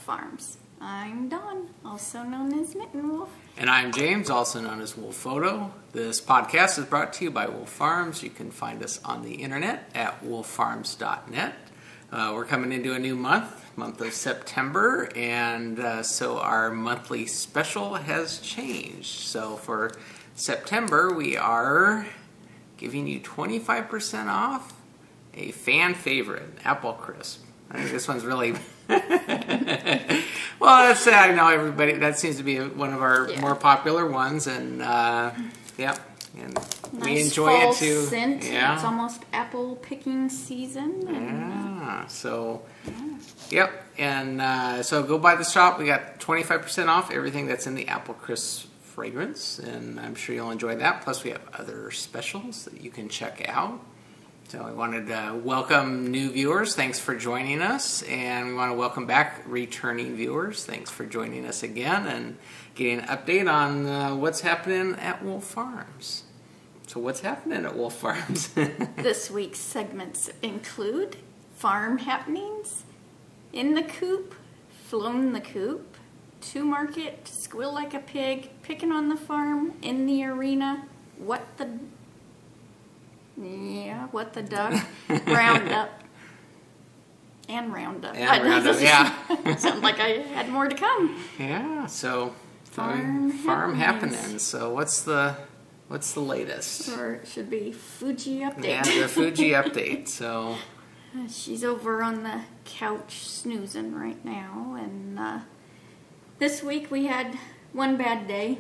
Farms. I'm Dawn, also known as Mitten Wolf. And I'm James, also known as Wolf Photo. This podcast is brought to you by Wolf Farms. You can find us on the internet at wolffarms.net. We're coming into a new month of September, and so our monthly special has changed. So for September, we are giving you 25% off a fan favorite, Apple Crisp. I think this one's really... Well, that's I know everybody. That seems to be one of our more popular ones, and and Nice we enjoy fall it too. Scent. Yeah, It's almost apple picking season. And, so so go by the shop. We got 25% off everything that's in the Apple Crisp fragrance, and I'm sure you'll enjoy that. Plus, we have other specials that you can check out. So we wanted to welcome new viewers. Thanks for joining us. And we want to welcome back returning viewers. Thanks for joining us again and getting an update on what's happening at Wolf Farms. So what's happening at Wolf Farms? This week's segments include farm happenings, in the coop, flown the coop, to market, squeal like a pig, picking on the farm, in the arena, what the duck, roundup. And roundup. Sounds like I had more to come. Yeah, so farm happenings. So what's the latest? Or it should be Fuji update. Yeah, the Fuji update. So she's over on the couch snoozing right now, and this week we had one bad day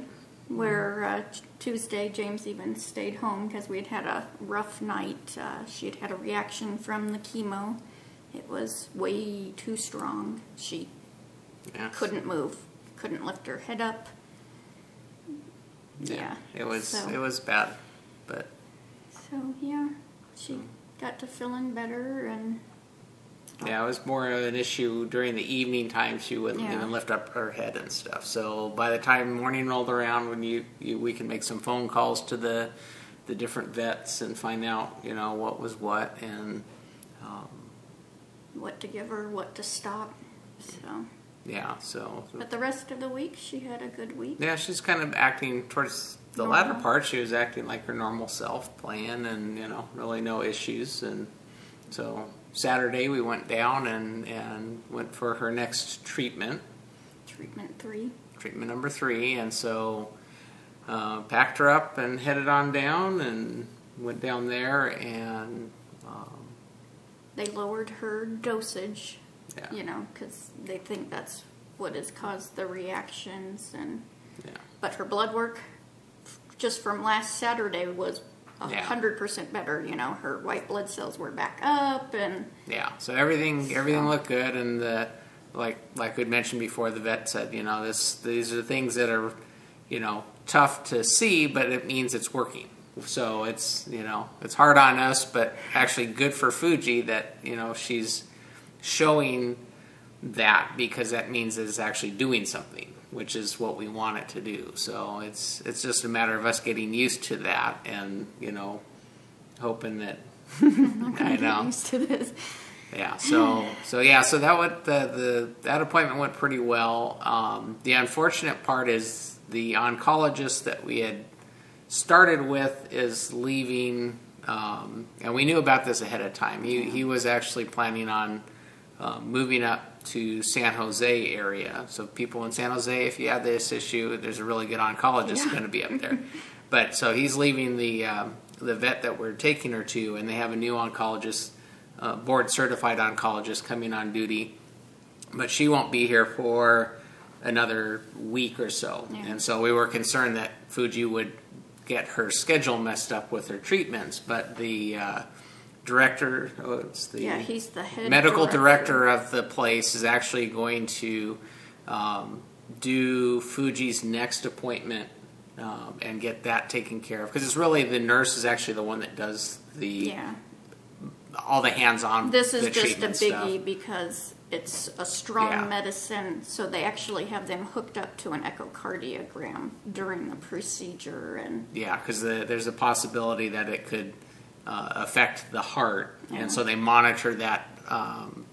where Tuesday James even stayed home because we had a rough night. She had had a reaction from the chemo. It was way too strong. She couldn't move, couldn't lift her head up. Yeah, it was bad, but she got to feeling better, and it was more of an issue during the evening time. She wouldn't even lift up her head and stuff. So by the time morning rolled around, when we can make some phone calls to the different vets and find out what was what and what to give her, what to stop. So but the rest of the week she had a good week. Yeah, she's kind of acting towards the latter part. She was acting like her normal self, playing, and really no issues. And so Saturday we went down and went for her next treatment. Treatment number 3. And so packed her up and headed on down and went down there, and they lowered her dosage. Because they think that's what has caused the reactions, and but her blood work just from last Saturday was 100% better. Her white blood cells were back up, and so everything looked good. And like we'd mentioned before, the vet said these are things that are tough to see, but it means it's working. So it's it's hard on us, but actually good for Fuji that she's showing that, because that means that it's actually doing something, which is what we want it to do. So it's just a matter of us getting used to that, and hoping that I know. Get used to this. So that appointment went pretty well. The unfortunate part is the oncologist that we had started with is leaving, and we knew about this ahead of time. He was actually planning on moving up to San Jose area. So people in San Jose, if you have this issue, there's a really good oncologist going to be up there. But so he's leaving the vet that we're taking her to, and they have a new oncologist, board certified oncologist, coming on duty. But she won't be here for another week or so. And so we were concerned that Fuji would get her schedule messed up with her treatments. But the director, he's the head medical director of the place, is actually going to do Fuji's next appointment and get that taken care of, because it's really the nurse is actually the one that does all the hands-on. This is just a biggie because it's a strong medicine, so they actually have them hooked up to an echocardiogram during the procedure, and because there's a possibility that it could affect the heart, and so they monitor that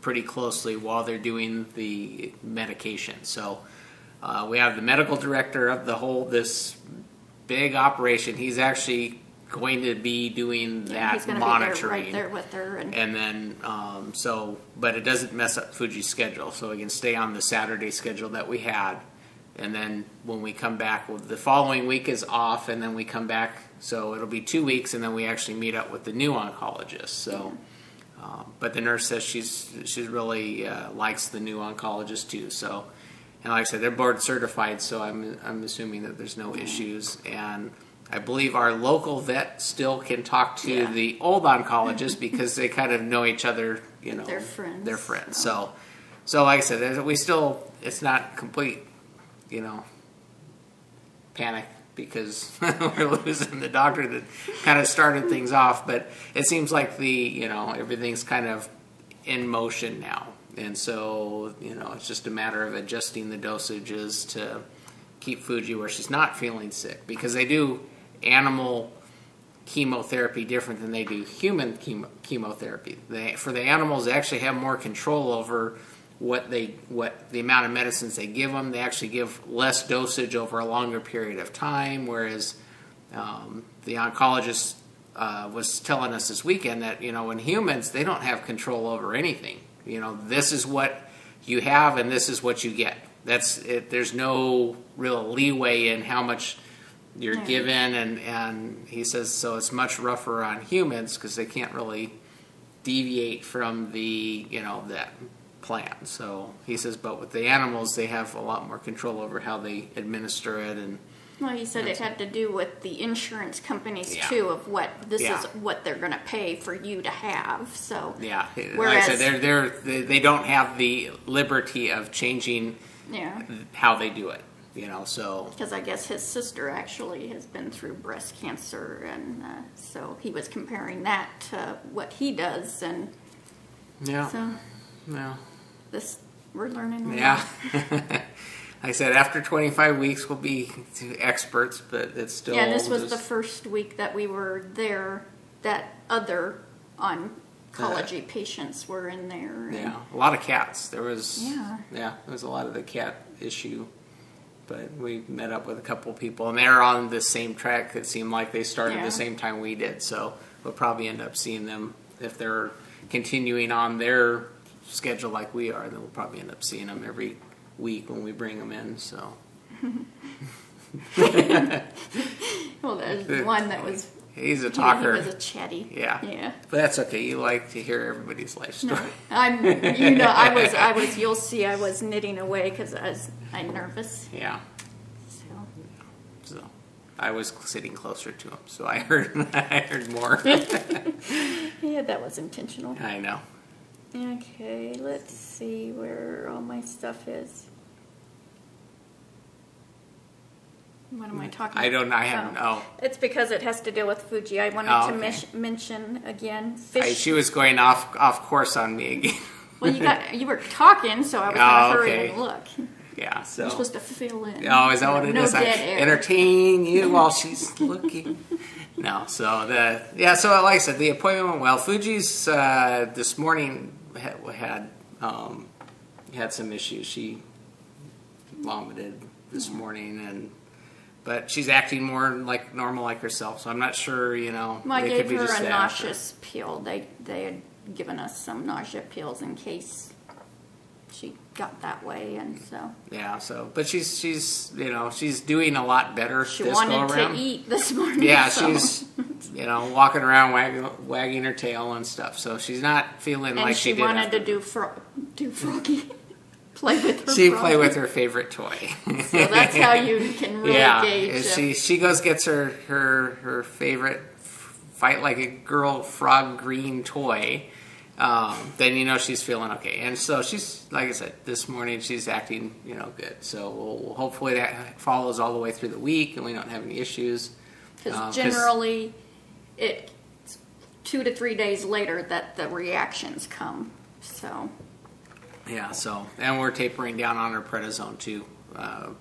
pretty closely while they're doing the medication. So we have the medical director of this big operation. He's actually going to be doing that he's gonna monitoring be there right there with her, and then but it doesn't mess up Fuji's schedule, so we can stay on the Saturday schedule that we had. And then when we come back, the following week is off, and then we come back, so it'll be 2 weeks, and then we actually meet up with the new oncologist. So, but the nurse says she's really likes the new oncologist too. So, and like I said, they're board certified, so I'm assuming that there's no issues. And I believe our local vet still can talk to the old oncologist because they kind of know each other. They're friends. They're friends. So like I said, it's not complete. Panic because we're losing the doctor that kind of started things off, but it seems like everything's kind of in motion now, and so it's just a matter of adjusting the dosages to keep Fuji where she's not feeling sick, because they do animal chemotherapy different than they do human chemotherapy. For the animals, they actually have more control over what the amount of medicines they give them. They actually give less dosage over a longer period of time, whereas the oncologist was telling us this weekend that in humans they don't have control over anything. This is what you have and this is what you get. That's it. There's no real leeway in how much you're given, and he says so it's much rougher on humans because they can't really deviate from that plan. So he says, but with the animals, they have a lot more control over how they administer it. And he said it had to do with the insurance companies too, of what is what they're going to pay for you to have. So whereas, like I said, they don't have the liberty of changing how they do it. So because I guess his sister actually has been through breast cancer, and so he was comparing that to what he does, and we're learning. Like I said, after 25 weeks, we'll be experts, but it's still. Yeah, this was the first week that we were there. That other oncology patients were in there. A lot of cats. There was. There was a lot of the cat issue. But we met up with a couple people, and they're on the same track. It seemed like they started the same time we did, so we'll probably end up seeing them if they're continuing on their schedule like we are. Then we'll probably end up seeing them every week when we bring them in. So, well, there's one that was. He's a talker. He was a chatty. Yeah. But that's okay. You like to hear everybody's life story. No, I was. You'll see. I was knitting away because I'm nervous. Yeah. So I was sitting closer to him, so I heard more. Yeah, that was intentional. I know. Okay, let's see where all my stuff is. What am I talking about? I haven't. Oh. It's because it has to do with Fuji. I wanted to mention again fish. She was going off course on me again. Well, you were talking, so I was going to hurry and look. Yeah, so. You're supposed to fill in. Oh, is that what it is? No dead air. Entertain you while she's looking. No, so so like I said, the appointment went well. Fuji's this morning had some issues. She vomited this morning, but she's acting more like normal, like herself. So I'm not sure, Well, I gave her a nauseous pill. They had given us some nausea pills in case she got that way, and so. Yeah, so but she's doing a lot better. She wanted to eat this morning. Yeah, so. She's walking around wagging her tail and stuff. So she's not feeling like she did. And she wanted to do froggy. Play with her. She played with her favorite toy. So that's how you can really gauge. She gets her favorite fight like a girl frog green toy. Then she's feeling okay, and so she's, like I said, this morning she's acting good. So hopefully that follows all the way through the week, and we don't have any issues. Because generally, it's 2 to 3 days later that the reactions come. So. Yeah, and we're tapering down on her prednisone too,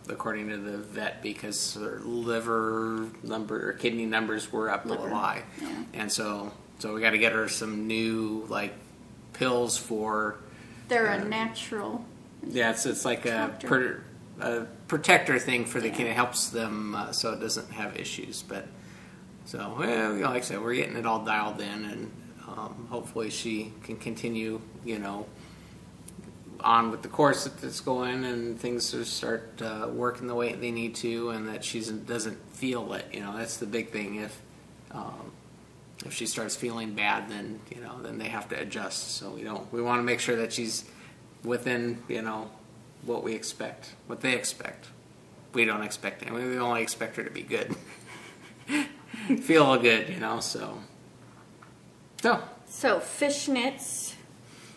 according to the vet, because her liver number or kidney numbers were up a little high, and so we got to get her some new pills for They're a natural. Yeah, it's like a protector thing for the kid. It helps them so it doesn't have issues. But so, well, like I said, we're getting it all dialed in, and hopefully she can continue, on with the course that's going, and things will start working the way they need to, and that she doesn't feel it. That's the big thing. If she starts feeling bad, then then they have to adjust. So we want to make sure that she's within what we expect, what they expect. We don't expect it. We only expect her to be good, feel good, So Fishnets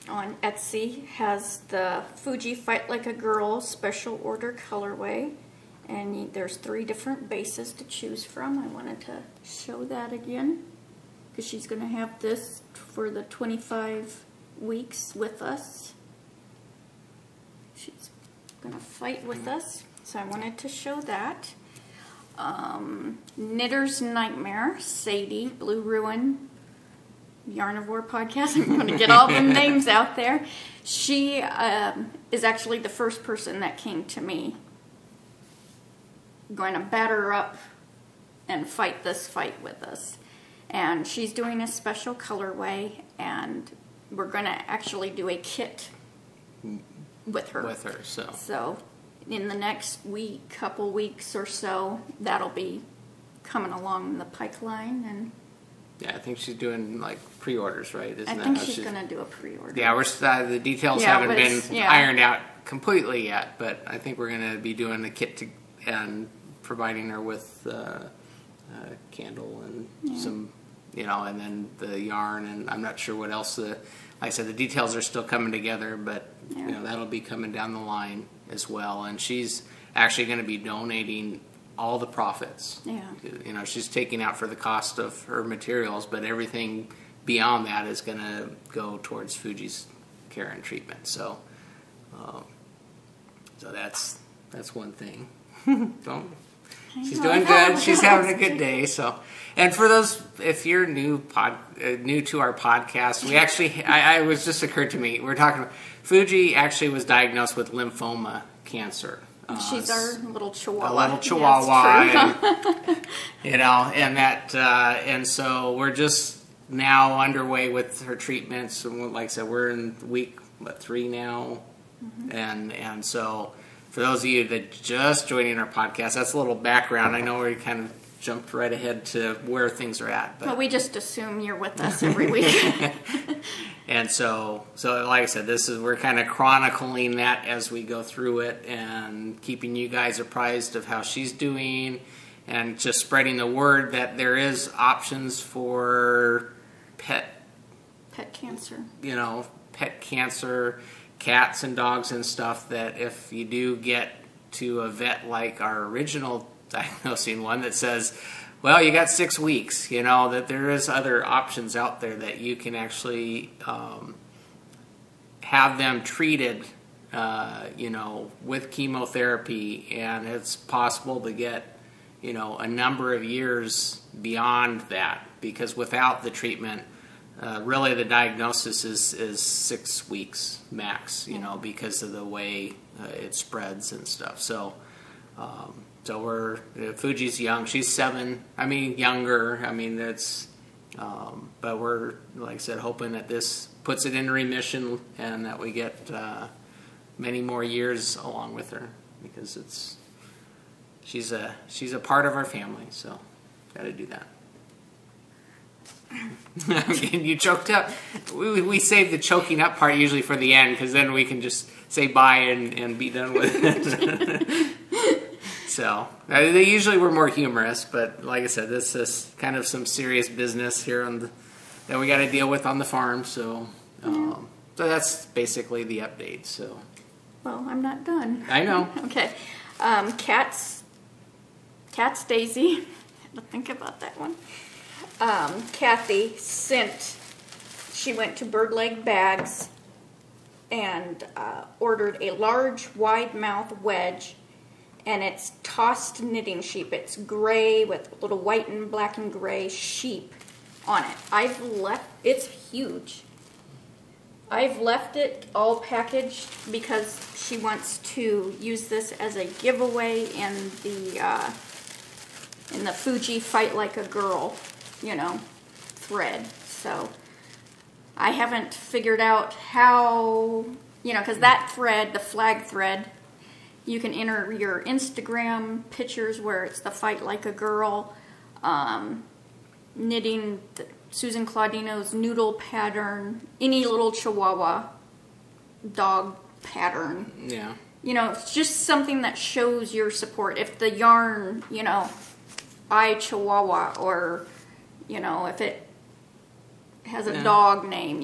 on Etsy has the Fuji Fight Like a Girl special order colorway, and there's 3 different bases to choose from. I wanted to show that again because she's going to have this for the 25 weeks with us. She's going to fight with us, so I wanted to show that. Knitter's Nightmare, Sadie, Blue Ruin, Yarnivore Podcast. I'm going to get all the names out there. She is actually the first person that came to me, going to batter her up and fight this fight with us. And she's doing a special colorway, and we're going to actually do a kit with her. So in the next couple weeks or so, that'll be coming along the pipeline. And yeah, I think she's doing like pre-orders, right? I think she's going to do a pre-order. Yeah, the details haven't been ironed out completely yet, but I think we're going to be doing the kit and providing her with a candle and some, and then the yarn, and I'm not sure what else. Like I said, the details are still coming together, but that'll be coming down the line as well. And she's actually going to be donating all the profits. Yeah. She's taking out for the cost of her materials, but everything beyond that is going to go towards Fuji's care and treatment. So, so that's one thing. She's doing good. She's having a good day. So, and for those, if you're new to our podcast, we actually, I was just occurred to me, we're talking about Fuji actually was diagnosed with lymphoma cancer. She's our little chihuahua. A little chihuahua, and so we're just now underway with her treatments. And like I said, we're in week 3 now, and so for those of you that just joining our podcast, that's a little background. I know we kind of jumped right ahead to where things are at, but we just assume you're with us every week. And so like I said, we're kind of chronicling that as we go through it and keeping you guys apprised of how she's doing, and just spreading the word that there is options for pet cancer. Pet cancer, cats and dogs and stuff, that if you do get to a vet like our original diagnosing one that says, well, you got 6 weeks, that there is other options out there that you can actually have them treated, with chemotherapy, and it's possible to get, a number of years beyond that, because without the treatment, really the diagnosis is 6 weeks max, because of the way it spreads and stuff. So, so Fuji's young. She's 7. Younger. But we're, like I said, hoping that this puts it in remission and that we get many more years along with her, because she's a part of our family. So, got to do that. You choked up. We save the choking up part usually for the end, because then we can just say bye and be done with it. So they usually were more humorous, but like I said, this is kind of some serious business here that we got to deal with on the farm. So, so that's basically the update. So, well, I'm not done. I know. Okay, Cat's Daisy. I had to think about that one. Kathy she went to Bird Leg Bags and ordered a large wide mouth wedge, and it's tossed knitting sheep. It's gray with little white and black and gray sheep on it. It's huge. I've left it all packaged because she wants to use this as a giveaway in the Fuji Fight Like a Girl, thread. So I haven't figured out how, because that thread, the flag thread, you can enter your Instagram pictures where it's the Fight Like a Girl, knitting Susan Claudino's noodle pattern, any little Chihuahua dog pattern. Yeah. It's just something that shows your support. If the yarn, I Chihuahua, or, if it has a dog name,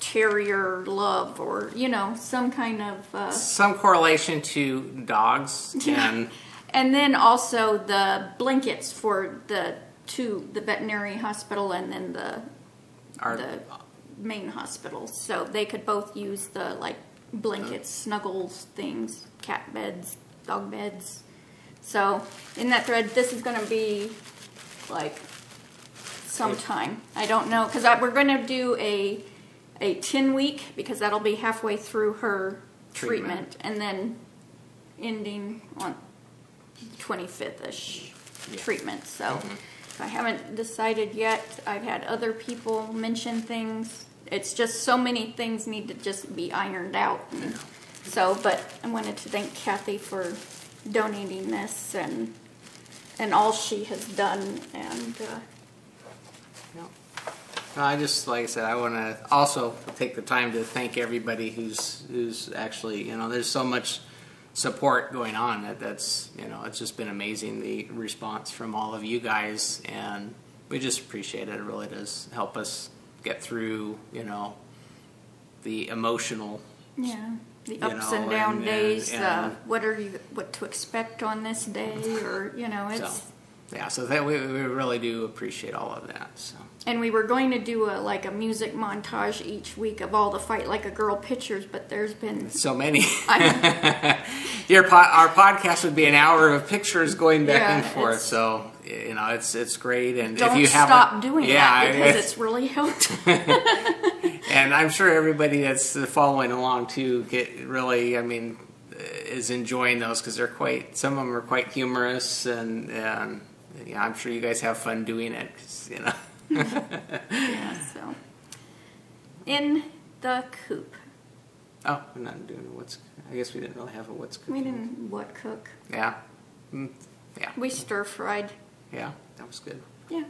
Terrier Love, or, some kind of... some correlation to dogs. Yeah. And then also the blankets for the veterinary hospital and then the main hospital. So they could both use the, blankets, snuggles, things, cat beds, dog beds. So in that thread, this is going to be, sometime. I don't know, because we're going to do a 10-week, because that'll be halfway through her treatment and then ending on 25th-ish treatment. So I haven't decided yet. I've had other people mention things. It's just so many things need to just be ironed out. So, but I wanted to thank Kathy for donating this and all she has done. And I just, like I said, I want to also take the time to thank everybody who's actually, there's so much support going on that's it's just been amazing, the response from all of you guys, and we just appreciate it. It really does help us get through the emotional the ups and down days, what to expect on this day, or it's so that we really do appreciate all of that. So. And we were going to do a music montage each week of all the Fight Like a Girl pictures, but there's been so many. Our podcast would be an hour of pictures going back and forth. So it's great. And don't if you stop doing that, because it's really helped. And I'm sure everybody that's following along too is enjoying those, because some of them are quite humorous, and I'm sure you guys have fun doing it, 'cause, So in the coop. Oh, we're not doing what's. I guess we didn't really have a what's cooking. We didn't what cook. Yeah. Yeah. We stir fried. Yeah, that was good. Yeah.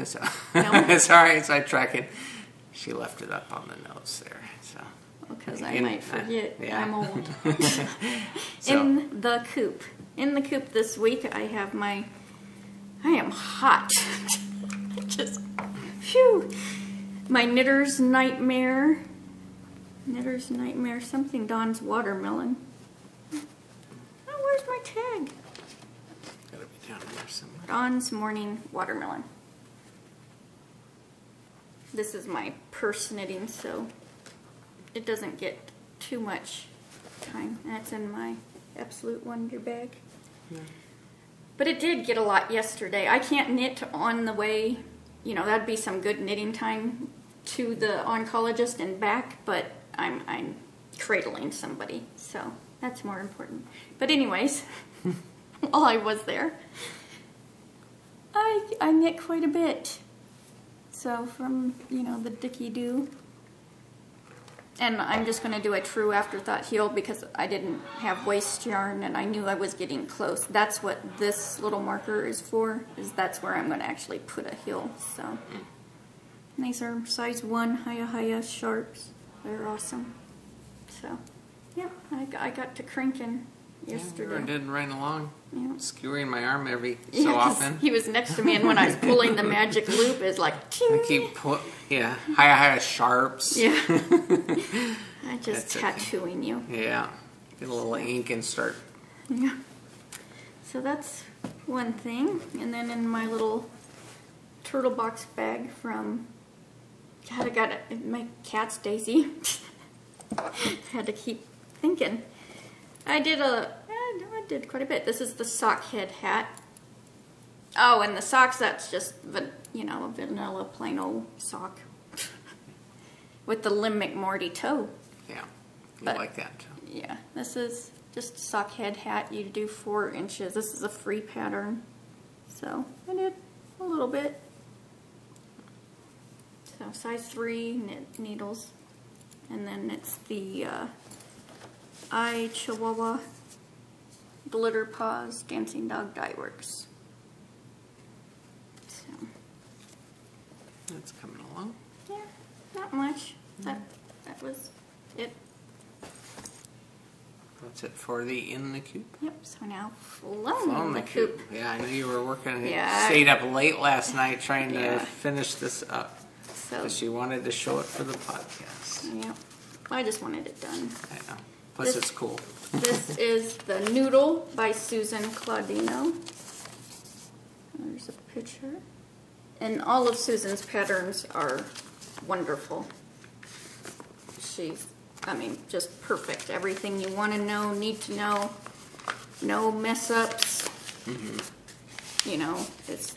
So, sorry, sidetracking. She left it up on the notes there. So. Because I might forget. I'm old. So. In the coop. In the coop this week, I am hot. Just, phew. My Knitter's Nightmare. Something Dawn's Watermelon. Oh, where's my tag? Gotta be down there somewhere. Dawn's Morning Watermelon. This is my purse knitting, so it doesn't get too much time. That's in my Absolute Wonder bag. Yeah. But it did get a lot yesterday. I can't knit on the way, that'd be some good knitting time to the oncologist and back, but I'm cradling somebody, so that's more important. But anyways, while I was there, I knit quite a bit. So from, the Dicky Doo. And I'm just going to do a true afterthought heel because I didn't have waste yarn and I knew I was getting close. That's what this little marker is for, that's where I'm going to actually put a heel. So these are size 1 Hiya sharps. They're awesome. So yeah, I got to cranking yesterday. I did right along. Yeah. Skewering my arm every so often. He was next to me, and when I was pulling the magic loop, it's like, ting. I keep Hiya sharps. Yeah. I just tattooing you. Yeah. Get a little ink and start. Yeah. So that's one thing. And then in my little turtle box bag from, God, I got it. My cat's Daisy. Had to keep thinking. I did quite a bit. This is the sock head hat. Oh, and the socks, that's just, a vanilla plain old sock. with the Lim McMorty toe. Yeah, you But- like that too. Yeah, this is just a sock head hat. You do 4 inches. This is a free pattern. So I did a little bit. So size 3 knit needles. And then it's the Chihuahua Glitter Paws Dancing Dog Dye Works. So, It's coming along. yeah, not much. That was it. That's it for the in the coop. Yep, so now flown the coop. Yeah, I know you were working. Yeah. Stayed up late last night trying Yeah. to finish this up. So, Because she wanted to show it for the podcast. yeah, I just wanted it done. I know. Plus, This- it's cool. This is the Noodle by Susan Claudino. There's a picture. And all of Susan's patterns are wonderful. She's, I mean, just perfect. Everything you want to know, need to know. No mess ups. You know, it's,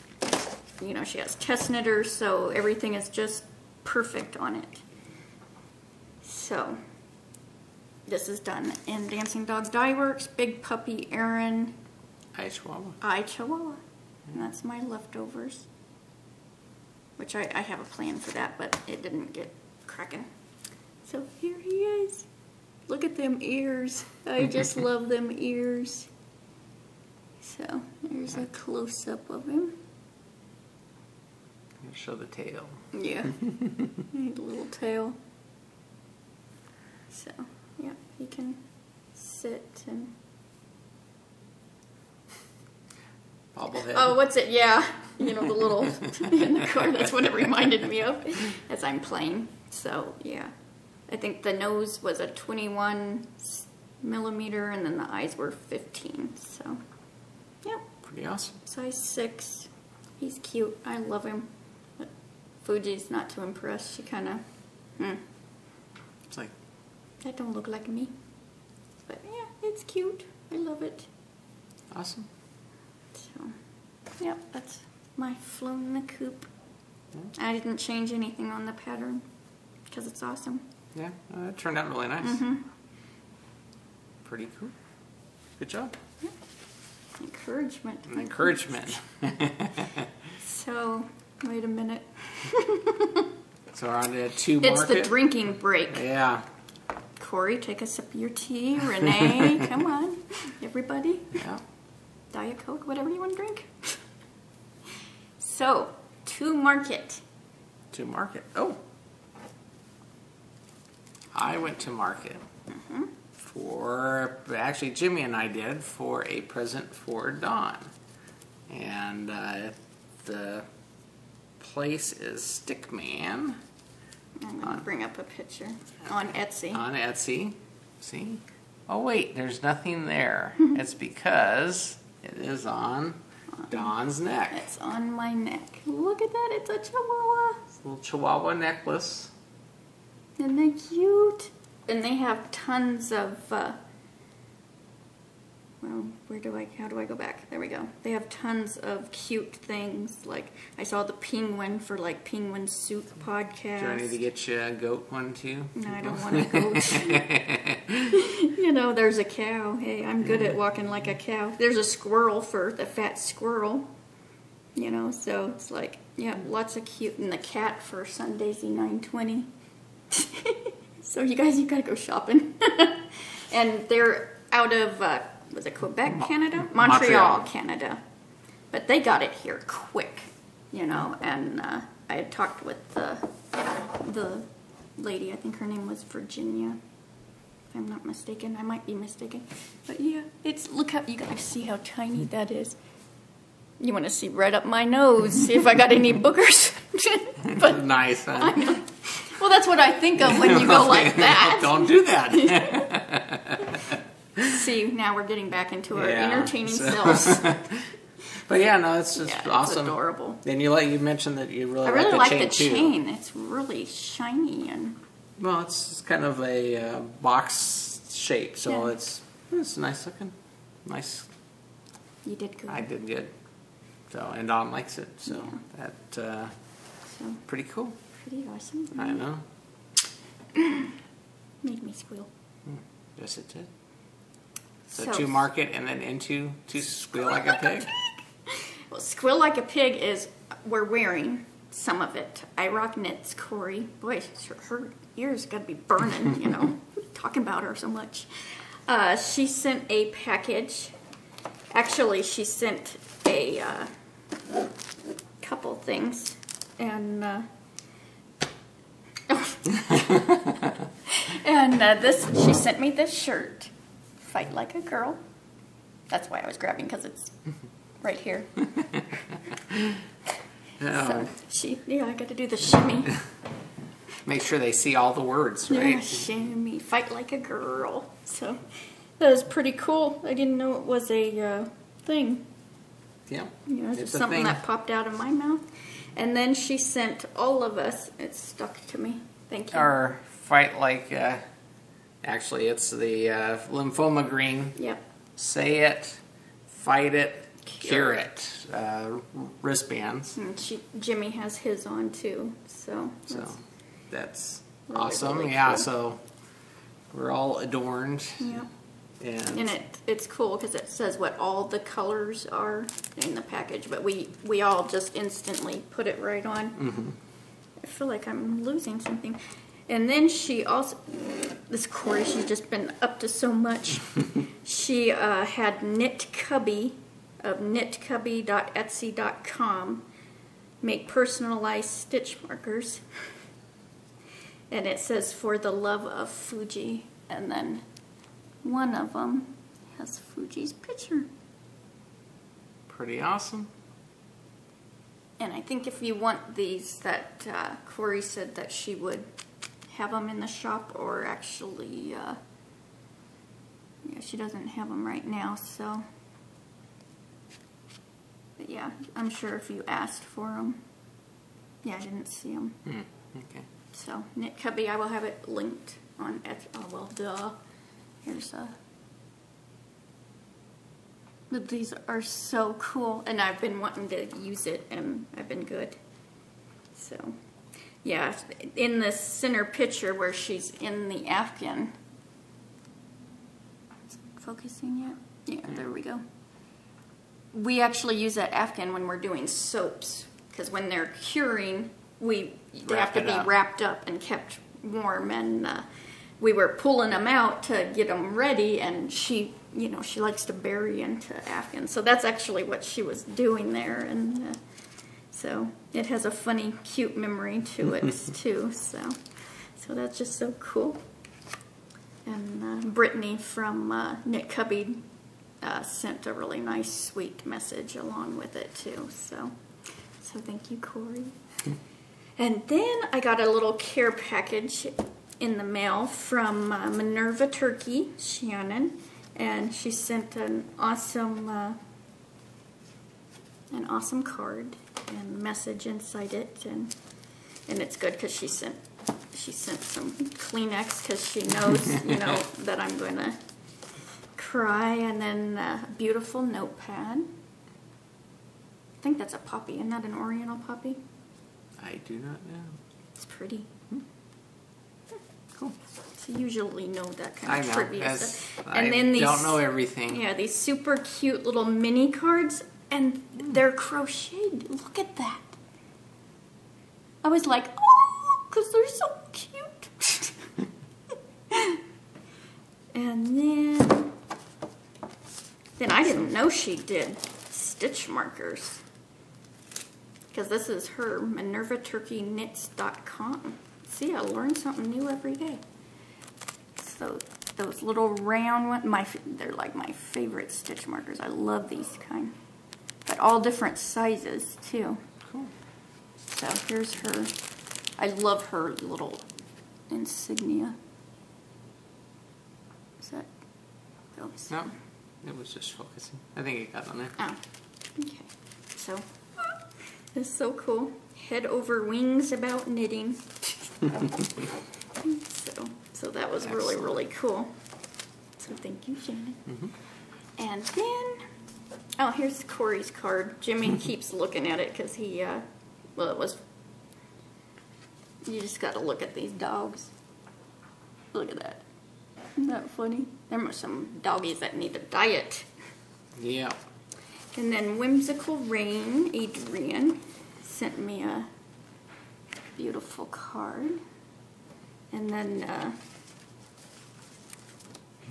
you know, she has test knitters, so everything is just perfect on it. So, this is done in Dancing Dog Dye Works, Big Puppy Erin, Hi, Chihuahua. Chihuahua. And that's my leftovers. Which I have a plan for that, but it didn't get cracking. So here he is. Look at them ears. I just love them ears. So there's a close-up of him. I'll show the tail. Yeah. Neat little tail. So, yeah, he can sit and... Bobblehead. Oh, what's it? Yeah. You know, the little in the car. That's what it reminded me of as I'm playing. So, yeah. I think the nose was a 21 millimeter and then the eyes were 15. So, yep. Pretty awesome. Size 6. He's cute. I love him. But Fuji's not too impressed. She kind of, It's like, that don't look like me. But yeah, it's cute. I love it. awesome. So, yep, that's my flown in the coop. I didn't change anything on the pattern because it's awesome. Yeah, it turned out really nice. Pretty cool. Good job. Encouragement. And encouragement. So, wait a minute. So we're on to 2 It's market. the drinking break. Yeah. Corey, take a sip of your tea. Renee, come on. Everybody. Yeah. Diet Coke, whatever you want to drink. So, to market. To market. Oh. I went to market for, actually Jimmy and I did, for a present for Dawn. And the place is Stickman I'm going to bring up a picture on Etsy. on Etsy. See? Oh wait, there's nothing there. It's because it is on Dawn's neck. It's on my neck. Look at that, it's a chihuahua. It's a little Chihuahua necklace. Isn't they cute? And they have tons of, well, how do I go back? There we go. They have tons of cute things. Like, I saw the penguin for, like, Penguin Suit podcast. Do I need to get you a goat one too? No, I don't want a goat. You know, there's a cow. Hey, I'm good at walking like a cow. There's a squirrel for the fat squirrel. You know, so it's like, yeah, lots of cute. And the cat for Sundaisy 920. So you guys, you gotta go shopping. And they're out of, was it Quebec, Canada? Montreal, Canada. But they got it here quick, you know, and I had talked with the lady, I think her name was Virginia, if I'm not mistaken. I might be mistaken. But yeah, it's, look how, you gotta see how tiny that is. You want to see right up my nose, see if I got any boogers. But nice, huh? I know. Well, that's what I think of when you go like that. Don't do that. See, now we're getting back into our Yeah, entertaining so- selves. But yeah, no, it's just Yeah, awesome. It's adorable. And you mentioned that you really I really like like the the chain too. chain. It's really shiny and Well, it's kind of a box shape, so Yeah. it's nice looking. Nice. you did good. I did good. So, and Dawn likes it, so Yeah. that So pretty cool. pretty awesome. I know. Made me squeal. Yes, it did. So to market and then into to squeal like a pig? Well, Squeal Like a Pig is, we're wearing some of it. I Rock Knits Corey. Boy, her ears got to be burning, you know, talking about her so much. She sent a package. Actually, she sent a couple things. And, she sent me this shirt. Fight Like a Girl. That's why I was grabbing, because it's right here. So I got to do the shimmy. Make sure they see all the words, right? Yeah, shimmy, fight like a girl. So that was pretty cool. I didn't know it was a thing. Yeah, you know, it's just something that popped out of my mouth. And then she sent all of us. It stuck to me. Thank you. Our fight like. Actually, it's the lymphoma green. Yep. Say it, fight it, cure it. Wristbands. And Jimmy has his on too. So that's really, awesome. Really yeah. cool. So we're all adorned. Yeah. And it's cool because it says what all the colors are in the package, but we all just instantly put it right on. Mm-hmm. I feel like I'm losing something. And then she also, this Corey, she's just been up to so much. She had Knit Cubby of knitcubby.etsy.com make personalized stitch markers. And it says, for the love of Fuji. And then one of them has Fuji's picture. Pretty awesome. And I think if you want these, that Corey said that she would have them in the shop, or actually, yeah, she doesn't have them right now, so, but yeah, I'm sure if you asked for them, yeah, I didn't see them. Okay. So, Knit Cubby, I will have it linked on Etsy. Oh, well, duh. Here's these are so cool, and I've been wanting to use it, and I've been good. So, yeah, in the center picture where she's in the Afghan. Is it focusing yet? Yeah, there we go. We actually use that Afghan when we're doing soaps, because when they're curing, they have to be wrapped up and kept warm, and we were pulling them out to get them ready, and she, you know, she likes to bury into Afghan, so that's actually what she was doing there, and so it has a funny, cute memory to it too. So that's just so cool. And Brittany from Knit Cubby sent a really nice, sweet message along with it too. So thank you, Corey. And then I got a little care package in the mail from Minerva Turkey, Shannon, and she sent an awesome card and message inside it, and it's good because she sent some Kleenex because she knows, you know, that I'm going to cry, and then a beautiful notepad. I think that's a poppy. Isn't that an Oriental poppy? I do not know. It's pretty. Cool. So you usually know that kind of I know, trivia stuff. And then these, don't know everything. Yeah, these super cute little mini cards, and they're crocheted. Look at that. I was like, oh, because they're so cute. And then I didn't know she did stitch markers. Because this is her, MinervaTurkeyKnits.com. See, I learn something new every day. So those little round ones, they're like my favorite stitch markers. I love these kind. But all different sizes too. Cool. So here's her. I love her little insignia. Is that? Oh, no, it was just focusing. I think it got on there. Oh, okay. So it's so cool. Head over wings about knitting. So that was really, really cool. So thank you, Shannon. And then, oh, here's Corey's card. Jimmy keeps looking at it because he, well, it was, you just got to look at these dogs. Look at that. Isn't that funny? There are some doggies that need a diet. Yeah. And then Whimsical Rain, Adrian, sent me a beautiful card. And then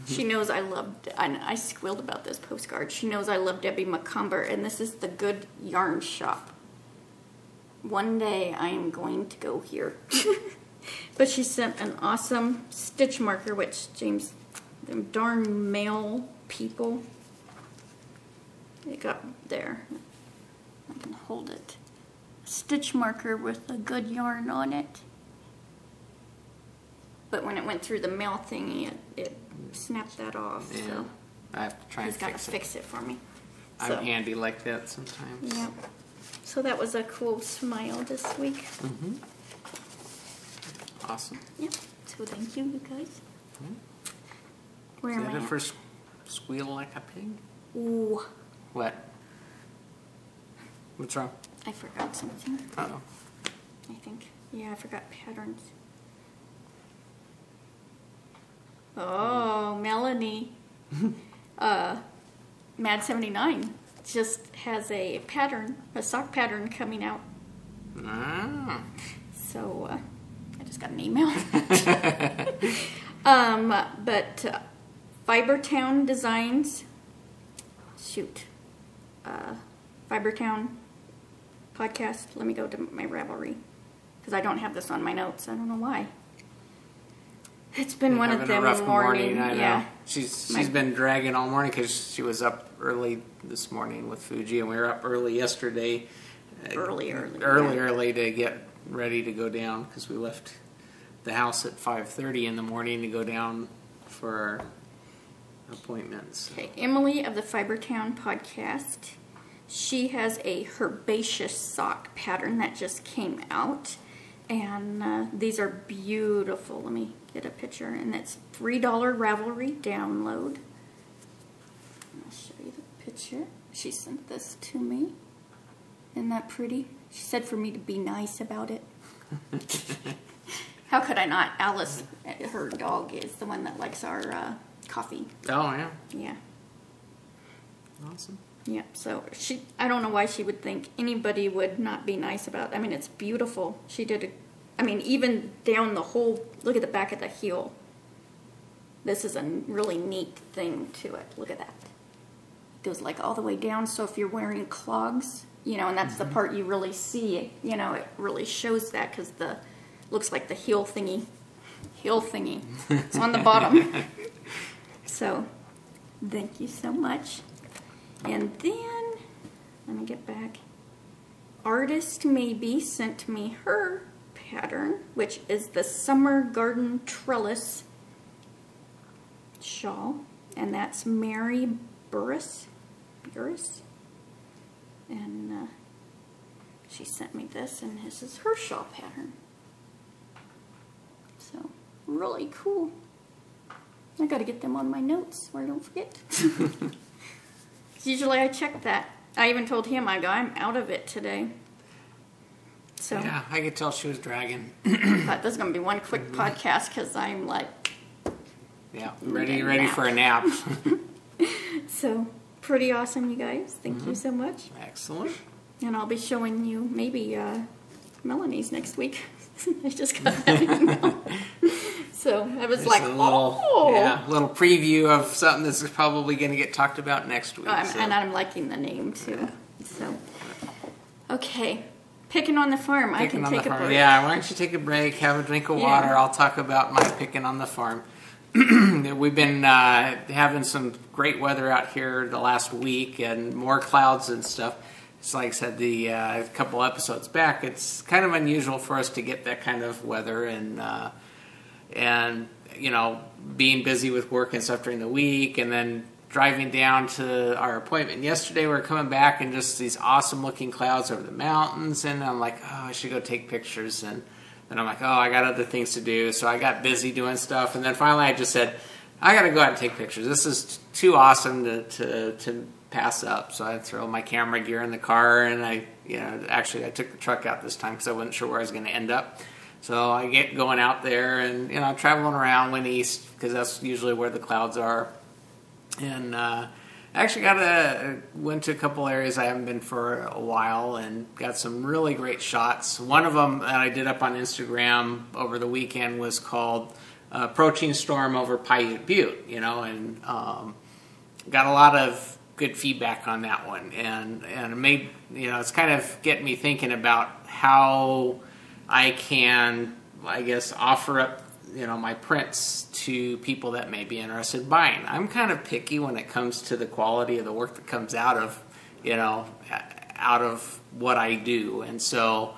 she knows I loved, and I squealed about this postcard. She knows I love Debbie McCumber, and this is the Good Yarn Shop. One day I am going to go here. But she sent an awesome stitch marker, which James, them darn male people. It got there. I can hold it. Stitch marker with a good yarn on it. But when it went through the mail thingy, it snapped that off. Yeah. So I have to try and he's got to fix it. fix it for me. I'm handy like that sometimes. Yep. So that was a cool smile this week. Mm-hmm. Awesome. Yep. So thank you guys. Mm-hmm. Where Is am that I it at? for Squeal Like a Pig? Ooh, What? What's wrong? I forgot something. Uh-oh. I think. Yeah, I forgot patterns. Oh, Melanie. Mad 79 just has a pattern, a sock pattern coming out. Ah. So I just got an email. But Fibertown Designs. Shoot. Fibertown podcast. Let me go to my Ravelry because I don't have this on my notes. I don't know why. It's been one of them a rough morning. I know. Yeah. She's been dragging all morning because she was up early this morning with Fuji, and we were up early yesterday. Early To get ready to go down because we left the house at 5:30 in the morning to go down for our appointments. Okay, Emily of the Fibertown podcast. She has a herbaceous sock pattern that just came out. And these are beautiful. Let me get a picture. And it's $3 Ravelry download. I'll show you the picture. She sent this to me. Isn't that pretty? She said for me to be nice about it. How could I not? Alice, her dog, is the one that likes our coffee. Oh, yeah. Yeah. Awesome. Yeah, so I don't know why she would think anybody would not be nice about it. I mean, it's beautiful. She did even down the whole, look at the back of the heel. This is a really neat thing to it. Look at that. It goes like all the way down, so if you're wearing clogs, and that's the part you really see, it really shows that because looks like the heel thingy. It's on the bottom. So, thank you so much. And then, let me get back. Artist Maybe sent me her pattern, which is the Summer Garden Trellis shawl. And that's Mary Burris. And she sent me this, and this is her shawl pattern. So, really cool. I gotta get them on my notes where I don't forget. Usually I check that. I even told him, I'm out of it today. So yeah, I could tell she was dragging. But this is going to be one quick podcast because I'm like... Yeah, ready for a nap. So, pretty awesome, you guys. Thank you so much. Excellent. And I'll be showing you maybe Melanie's next week. I just got that email. So I was like, little preview of something that's probably going to get talked about next week. And I'm liking the name too. Yeah. So, okay. Picking on the farm. I can take a break. Yeah, why don't you take a break, have a drink of water. I'll talk about my picking on the farm. We've been having some great weather out here the last week and more clouds and stuff. It's like I said a couple episodes back, it's kind of unusual for us to get that kind of weather and being busy with work and stuff during the week, and then driving down to our appointment yesterday. We were coming back and just these awesome looking clouds over the mountains, and I'm like, I should go take pictures. And then I'm like, I got other things to do. So I got busy doing stuff, and then finally I just said, I got to go out and take pictures. This is too awesome to pass up. So I throw my camera gear in the car, and I took the truck out this time because I wasn't sure where I was going to end up. So I get going out there and, traveling around, went east because that's usually where the clouds are. And I actually went to a couple areas I haven't been for a while and got some really great shots. One of them that I did up on Instagram over the weekend was called Approaching Storm over Paiute Butte, and got a lot of good feedback on that one. And it made, it's kind of getting me thinking about how I can, I guess, offer up my prints to people that may be interested in buying. I'm kind of picky when it comes to the quality of the work that comes out of what I do. And so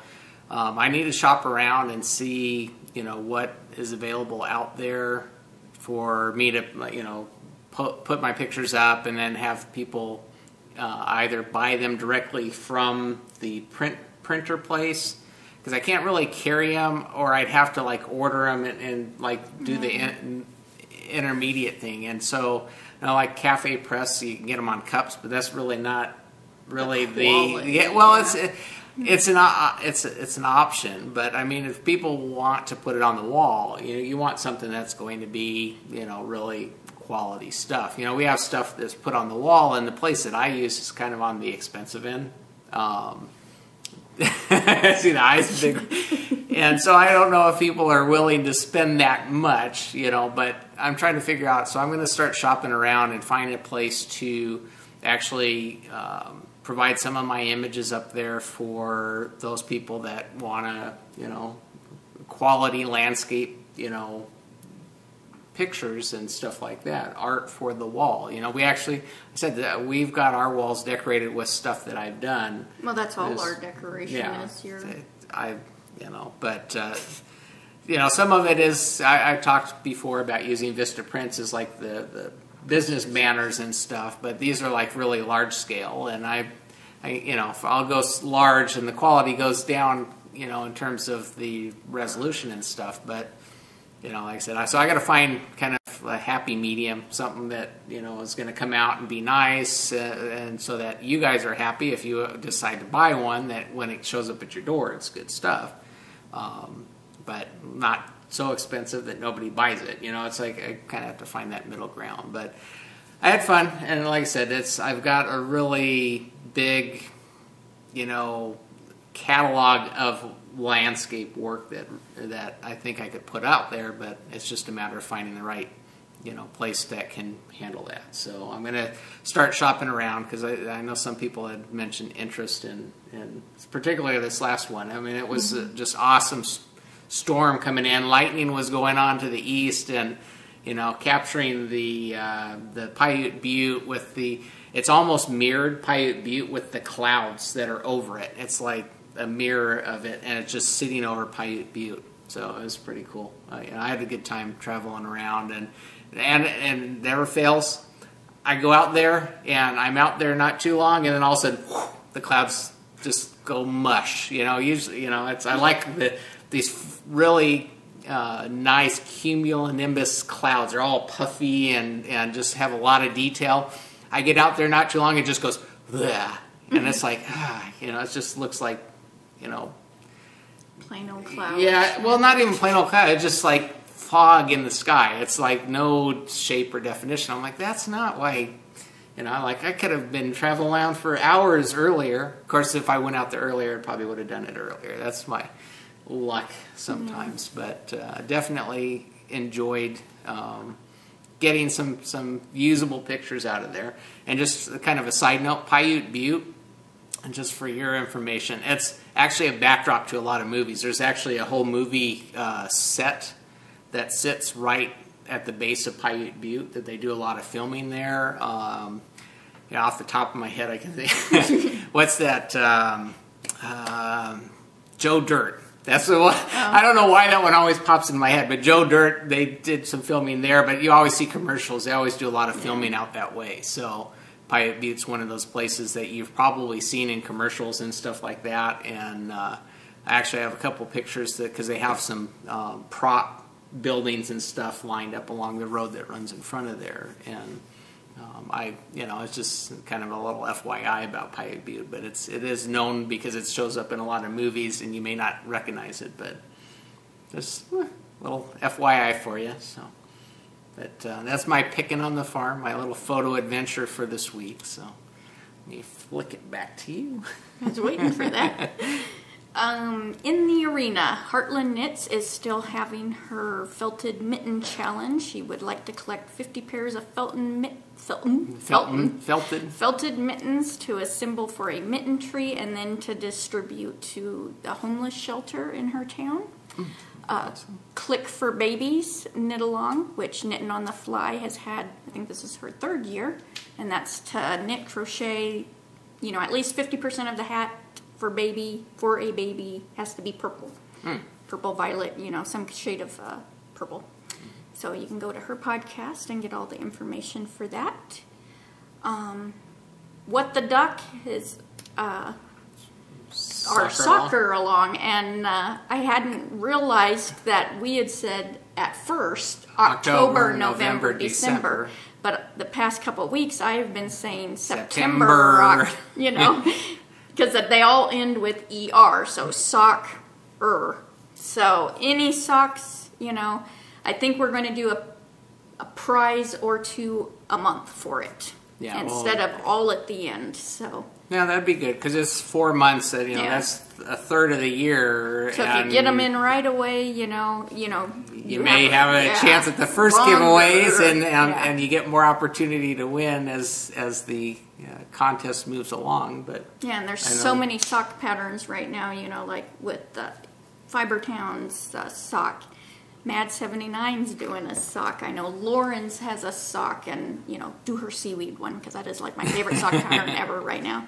I need to shop around and see, what is available out there for me to, put my pictures up and then have people either buy them directly from the printer place, because I can't really carry them, or I'd have to order them and do the intermediate thing. And so, like Cafe Press, you can get them on cups, but that's really not really it's an option. But I mean, if people want to put it on the wall, you want something that's going to be really quality stuff. We have stuff that's put on the wall, and the place that I use is kind of on the expensive end. See the eyes big, and so I don't know if people are willing to spend that much, but I'm trying to figure out. So I'm going to start shopping around and find a place to actually provide some of my images up there for those people that want to, quality landscape, pictures and stuff like that, art for the wall. I said that we've got our walls decorated with stuff that I've done. Well, that's all our decoration is. Some of it is, I've talked before about using Vista prints as like the business banners and stuff, but these are like really large scale, and if I'll go large and the quality goes down, in terms of the resolution and stuff, but like I said, so I got to find kind of a happy medium, something that is going to come out and be nice, and so that you guys are happy if you decide to buy one. That when it shows up at your door, it's good stuff, but not so expensive that nobody buys it. It's like I kind of have to find that middle ground. But I had fun, and like I said, I've got a really big, catalog of landscape work that I think I could put out there, but it's just a matter of finding the right place that can handle that. So I'm going to start shopping around, because I know some people had mentioned interest in particularly this last one. I mean, it was just awesome storm coming in. Lightning was going on to the east, and capturing the Paiute Butte with it's almost mirrored Paiute Butte with the clouds that are over it. It's like a mirror of it, and it's just sitting over Paiute Butte. So it was pretty cool. I had a good time traveling around, and never fails. I go out there, and I'm out there not too long, and then all of a sudden, the clouds just go mush. Usually, I like these really nice cumulonimbus clouds. They're all puffy and just have a lot of detail. I get out there not too long, it just goes, bleh, and it's like, it just looks like, plain old clouds. Yeah, well, not even plain old cloud. It's just like fog in the sky. It's like no shape or definition. I'm like, that's not why. I could have been traveling around for hours earlier. Of course, if I went out there earlier, I probably would have done it earlier. That's my luck sometimes. But definitely enjoyed getting some usable pictures out of there. And just kind of a side note, Paiute Butte, and just for your information, it's actually a backdrop to a lot of movies. There's actually a whole movie set that sits right at the base of Paiute Butte that they do a lot of filming there. Off the top of my head, I can think. What's that? Joe Dirt. That's the one. Oh. I don't know why that one always pops in my head, but Joe Dirt, they did some filming there, but you always see commercials. They always do a lot of filming out that way. So Paiute Butte's one of those places that you've probably seen in commercials and stuff like that. And I actually have a couple pictures because they have some prop buildings and stuff lined up along the road that runs in front of there. And it's just kind of a little FYI about Paiute Butte, but it is known because it shows up in a lot of movies, and you may not recognize it, but just a little FYI for you. So, but that's my picking on the farm, my little photo adventure for this week. So, let me flick it back to you. I was waiting for that. In the arena, Heartland Knits is still having her felted mitten challenge. She would like to collect 50 pairs of felted mittens to assemble for a mitten tree and then to distribute to the homeless shelter in her town. Click for Babies Knit Along, which Knitting on the Fly has had, I think this is her 3rd year, and that's to knit, crochet, at least 50% of the hat for a baby has to be purple. Purple, violet, some shade of purple. So you can go to her podcast and get all the information for that. What the Duck is our soccer along, and I hadn't realized that we had said at first October, November, December. But the past couple of weeks I have been saying September. Because they all end with ER, so sock-er. So any socks, I think we're going to do a prize or two a month for it. Yeah, instead of all at the end. So yeah, that'd be good because it's 4 months. That's a third of the year. So if you get them in right away, you may have a chance at the first giveaways, and you get more opportunity to win as the contest moves along. But and there's so many sock patterns right now. Like with the Fiber Towns sock. Mad 79's doing a sock. I know Lauren's has a sock, and do her seaweed one because that is like my favorite sock pattern ever right now.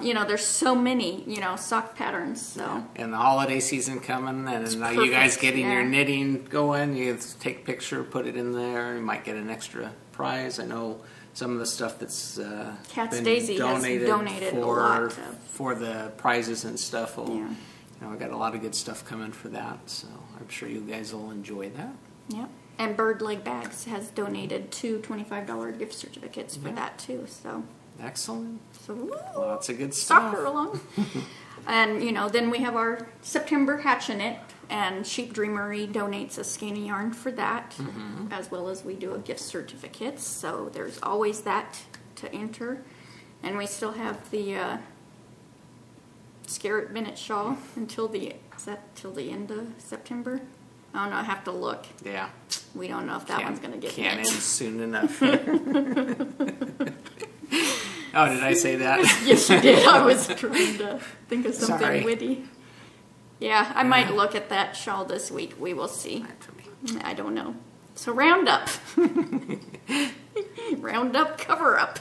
There's so many sock patterns. So and the holiday season coming, and now you guys getting your knitting going. You take a picture, put it in there. You might get an extra prize. I know some of the stuff that's Cat's Daisy has donated a lot for the prizes and stuff. I got a lot of good stuff coming for that, so I'm sure you guys will enjoy that. Yep. And Bird Leg Bags has donated 2 $25 gift certificates for that too. So excellent. So lots of good stuff. Soccer along. And then we have our September Hatch-A-Knit, and Sheep Dreamery donates a skein of yarn for that, as well as we do a gift certificate. So there's always that to enter, and we still have the Scarrett Bennett shawl until the end of September. I don't know. I have to look. Yeah. We don't know if that one's going to get can't knit. end soon enough. Oh, did I say that? Yes, you did. I was trying to think of something witty. Yeah, I might look at that shawl this week. We will see. I don't know. So round up. Round up, cover up.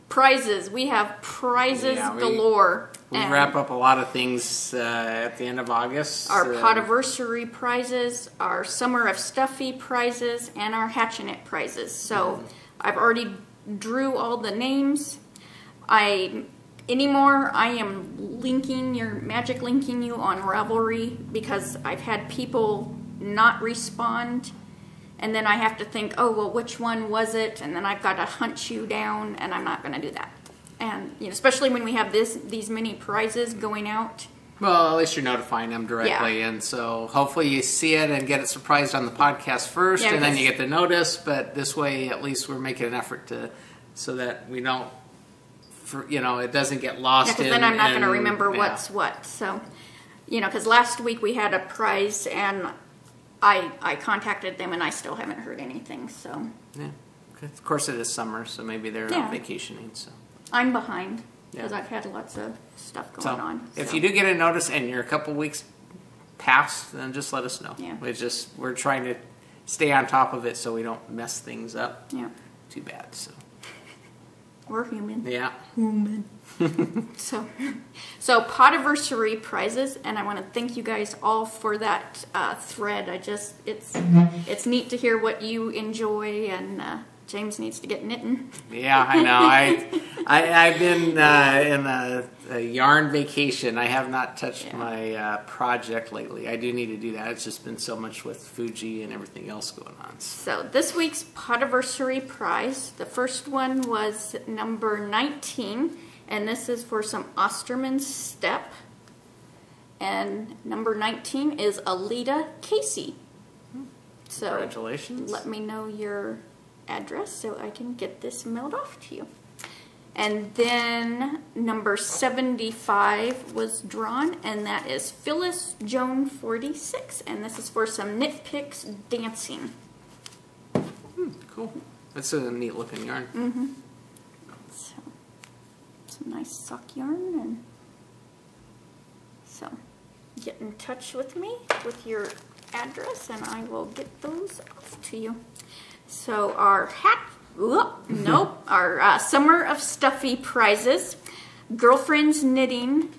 Prizes. We have prizes galore. We wrap up a lot of things at the end of August. Our Potiversary prizes, our Summer of Stuffy prizes, and our Hatch-A-Knit prizes. So I've already drew all the names. I am magic linking you on Ravelry because I've had people not respond. And then I have to think, oh, well, which one was it? And then I've got to hunt you down, and I'm not going to do that. And especially when we have these many prizes going out. Well, at least you're notifying them directly, and so hopefully you see it and get it surprised on the podcast first, and then you get the notice. But this way, at least we're making an effort so that we don't, it doesn't get lost. Because then I'm not going to remember what's what. So, because last week we had a prize and I contacted them and I still haven't heard anything. So yeah, of course it is summer, so maybe they're out vacationing. So I'm behind because I've had lots of stuff going on. So if you do get a notice and you're a couple weeks past, then just let us know. Yeah. We're trying to stay on top of it so we don't mess things up. Yeah. Too bad. So we're human. Yeah. Human. So Potiversary prizes, and I want to thank you guys all for that thread. It's neat to hear what you enjoy, and James needs to get knitting. Yeah, I know. I've been in a yarn vacation. I have not touched my project lately. I do need to do that. It's just been so much with Fuji and everything else going on. So this week's Potiversary prize, the first one was number 19, and this is for some Osterman Step. And number 19 is Alita Casey. So Congratulations. let me know your address so I can get this mailed off to you. And then number 75 was drawn, and that is Phyllis Joan 46, and this is for some Nitpicks dancing. Cool. That's a neat looking yarn. Mm-hmm. So, some nice sock yarn, and so get in touch with me with your address, and I will get those off to you. So our hat. Our Summer of Stuffy prizes. Girlfriends Knitting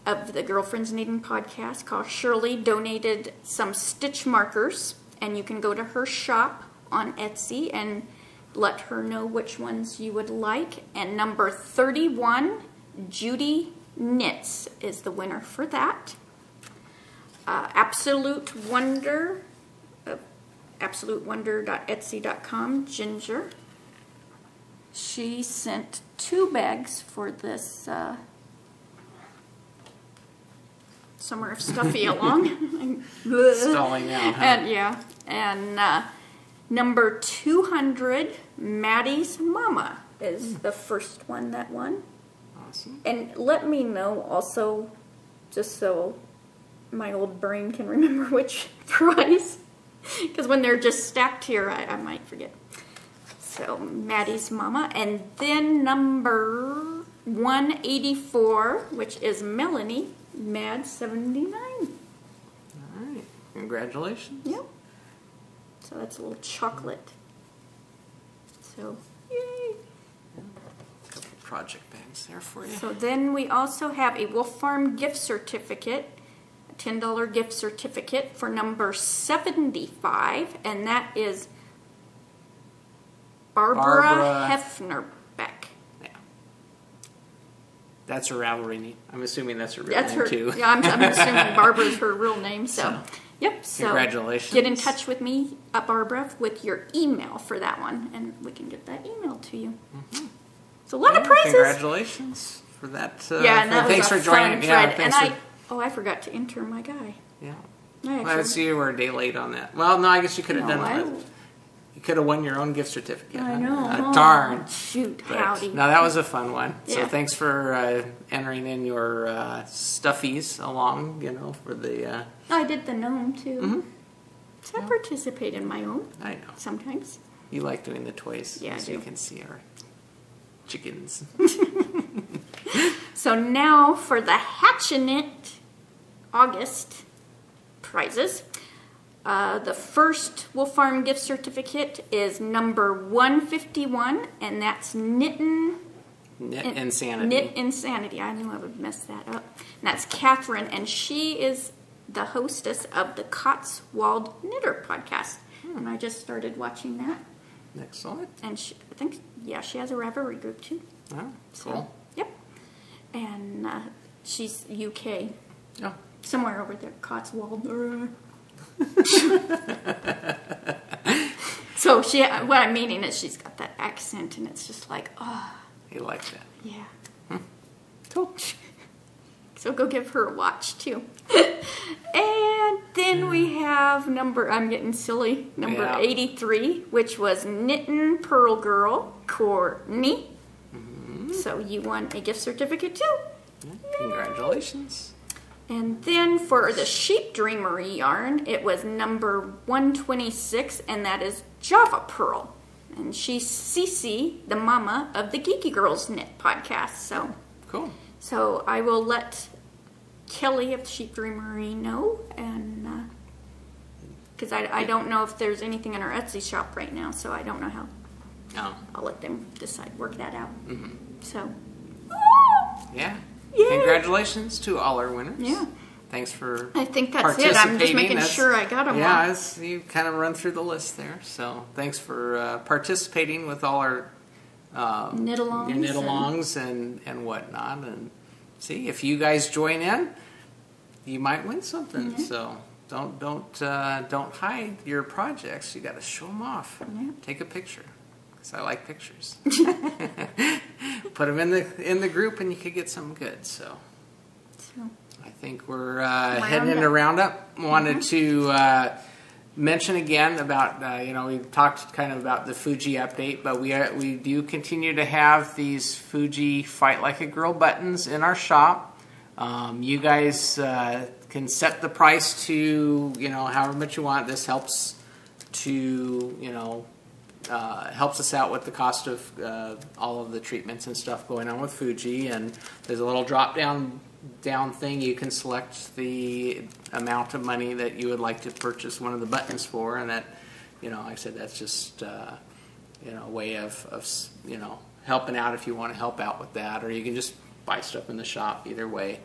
of the Girlfriends Knitting podcast called Shirley donated some stitch markers, and you can go to her shop on Etsy and let her know which ones you would like. And number 31, Judy Knits, is the winner for that. Absolute Wonder, absolutewonder.etsy.com, Ginger. She sent 2 bags for this Summer of Stuffy along. Stalling out, huh? And yeah, and number 200, Maddie's Mama, is the first one that won. Awesome. And let me know also, just so my old brain can remember which prize, because when they're just stacked here, I might forget. So, Maddie's Mama. And then number 184, which is Melanie, Mad 79. All right. Congratulations. Yep. So, that's a little chocolate. So, yay. A couple project bags there for you. So, then we also have a Wolf Farm gift certificate, a $10 gift certificate for number 75, and that is Barbara Hefnerbeck. Yeah. That's her Ravelry name. I'm assuming that's her real That's name her, too. Yeah, I'm assuming Barbara's her real name. So, yep. So congratulations. Get in touch with me, Barbara, with your email for that one, and we can get that email to you. Mm-hmm. So a lot of prizes. Congratulations for that. Yeah, and that thanks was for a joining. fun Yeah, thread. thanks And I forgot to enter my guy. Yeah. Well, I see you were a day late on that. Well, no, I guess you could have done it. You could have won your own gift certificate. I know. Darn. Shoot, But, howdy. no, that was a fun one. So Yeah. thanks for entering in your stuffies along, for the... I did the gnome, too. Mm-hmm. So I participate in my own. I know. Sometimes. You like doing the toys, Yeah, as I you do. can see our chickens. So now for the Hatchinit August prizes. The first Wolf Farm gift certificate is number 151, and that's Knit Insanity. Knit Insanity. I knew I would mess that up. And that's Catherine, and she is the hostess of the Cotswold Knitter podcast. And I just started watching that. Excellent. And she has a Ravelry group too. Oh, So, cool. yep. And she's UK. Oh. Somewhere over there, Cotswold. So what I'm meaning is she's got that accent, and it's just like, oh. You like that. Yeah. Cool. So go give her a watch too. And then we have I'm getting silly, number 83, which was Knittin' Pearl Girl, Courtney. Mm-hmm. So you won a gift certificate too. Yeah, congratulations. And then for the Sheep Dreamery yarn, it was number 126, and that is Java Pearl. And she's Cece, the mama of the Geeky Girls Knit podcast. So cool. So I will let Kelly of the Sheep Dreamery know, and because I don't know if there's anything in our Etsy shop right now, so I don't know how. Oh. I'll let them work that out. Mm-hmm. So. Yeah. Yay. Congratulations to all our winners. Yeah. Thanks for I think that's it. I'm just making sure I got them all. Yeah, you kind of run through the list there. So thanks for participating with all our knit-alongs, your knit-alongs and whatnot. And see, if you guys join in, you might win something. Mm-hmm. So don't hide your projects. You got to show them off. Yeah. Take a picture. Because I like pictures. Put them in the group, and you could get something good. So So, I think we're heading into Roundup. Wanted to mention again about, we talked kind of about the Fuji update, but we do continue to have these Fuji Fight Like a Girl buttons in our shop. You guys can set the price to, however much you want. This helps to, helps us out with the cost of all of the treatments and stuff going on with Fuji. And there's a little drop down thing. You can select the amount of money that you would like to purchase one of the buttons for, and that, like I said, that's just a way of helping out if you want to help out with that, or you can just buy stuff in the shop. Either way.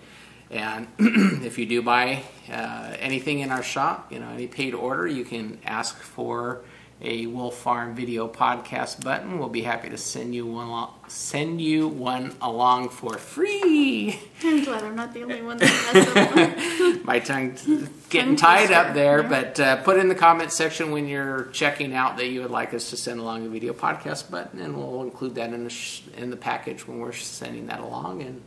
And if you do buy anything in our shop, any paid order, you can ask for a Wolf Farm Video Podcast button. We'll be happy to send you one along for free. I'm glad I'm not the only one that My tongue's getting tied up there, but put in the comment section when you're checking out that you would like us to send along a video podcast button, and we'll include that in the package when we're sending that along. And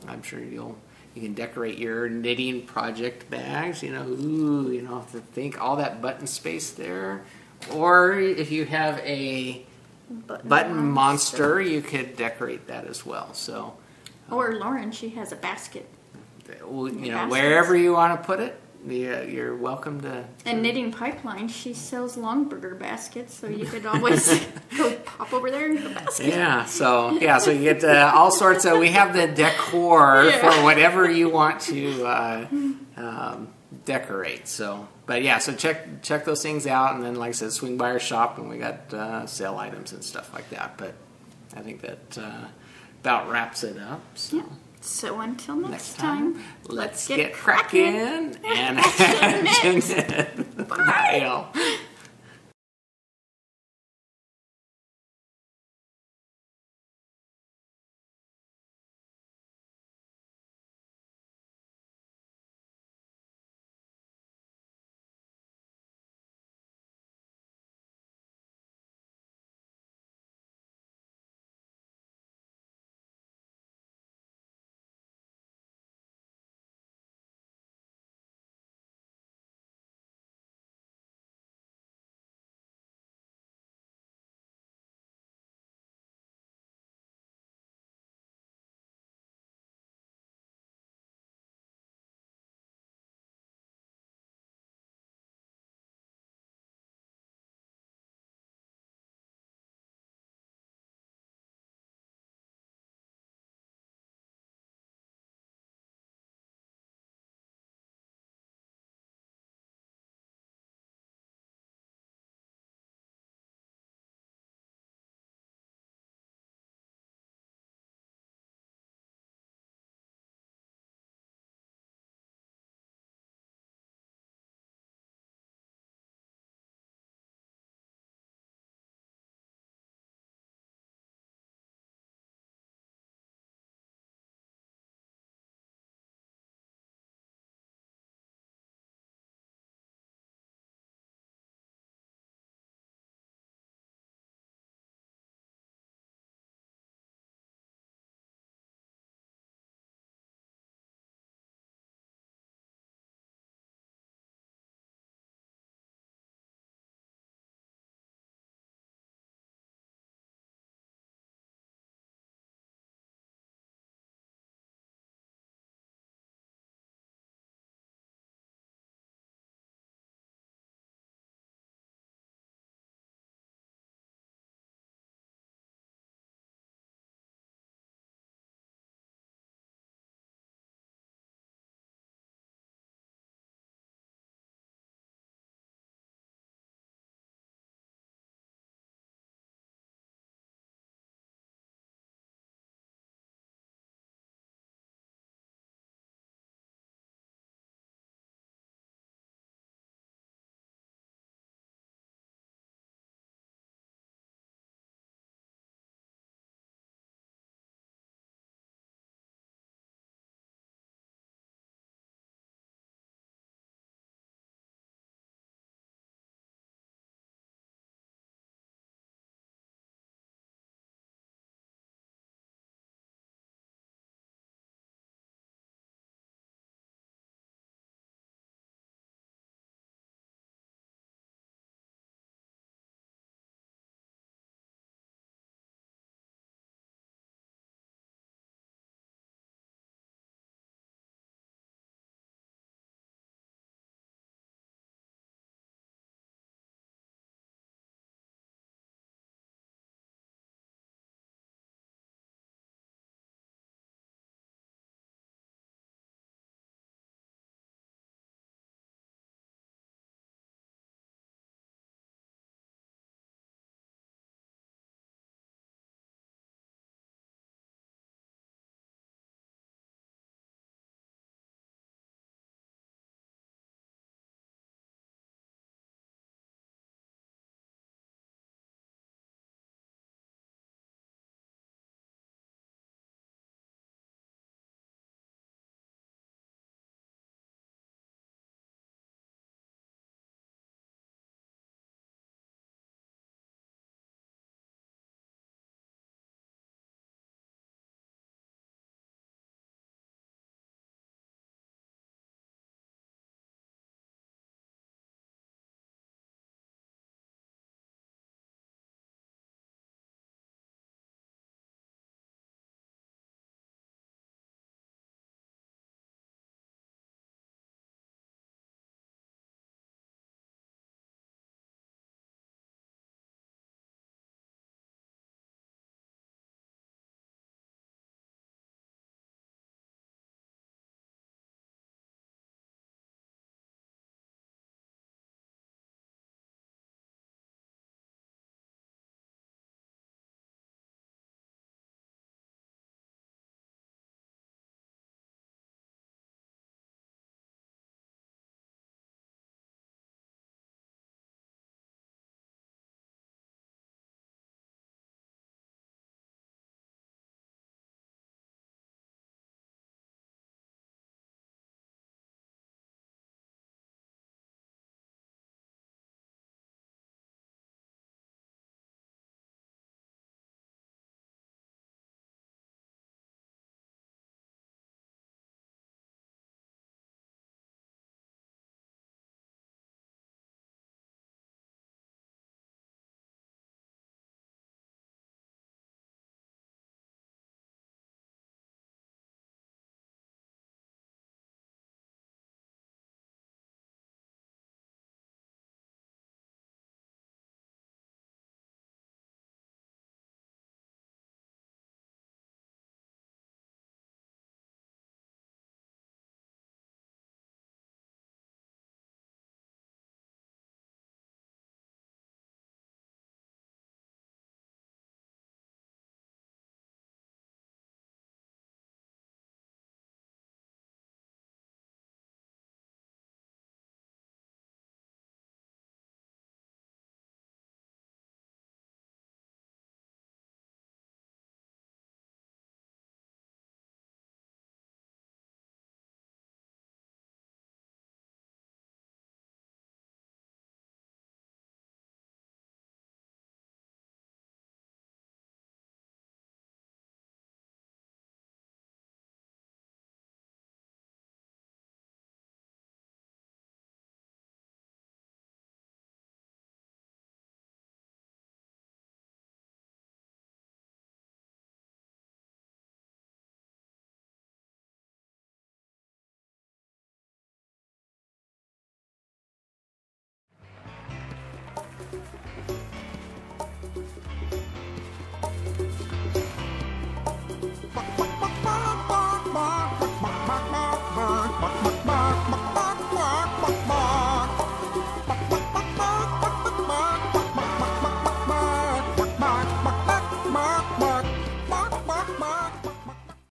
I'm sure you can decorate your knitting project bags, to think all that button space there. Or if you have a button monster, you could decorate that as well. So, or Lauren, she has a basket. Wherever you want to put it, you're welcome to. And Knitting Pipeline, she sells Longburger baskets, so you could always go pop over there and get a basket. Yeah, so you get all sorts of. We have the decor for whatever you want to decorate. So, but so check those things out, and then like I said, swing by our shop, and we got sale items and stuff like that. But I think that about wraps it up. So. Yeah. So until next time, let's get cracking and Bye.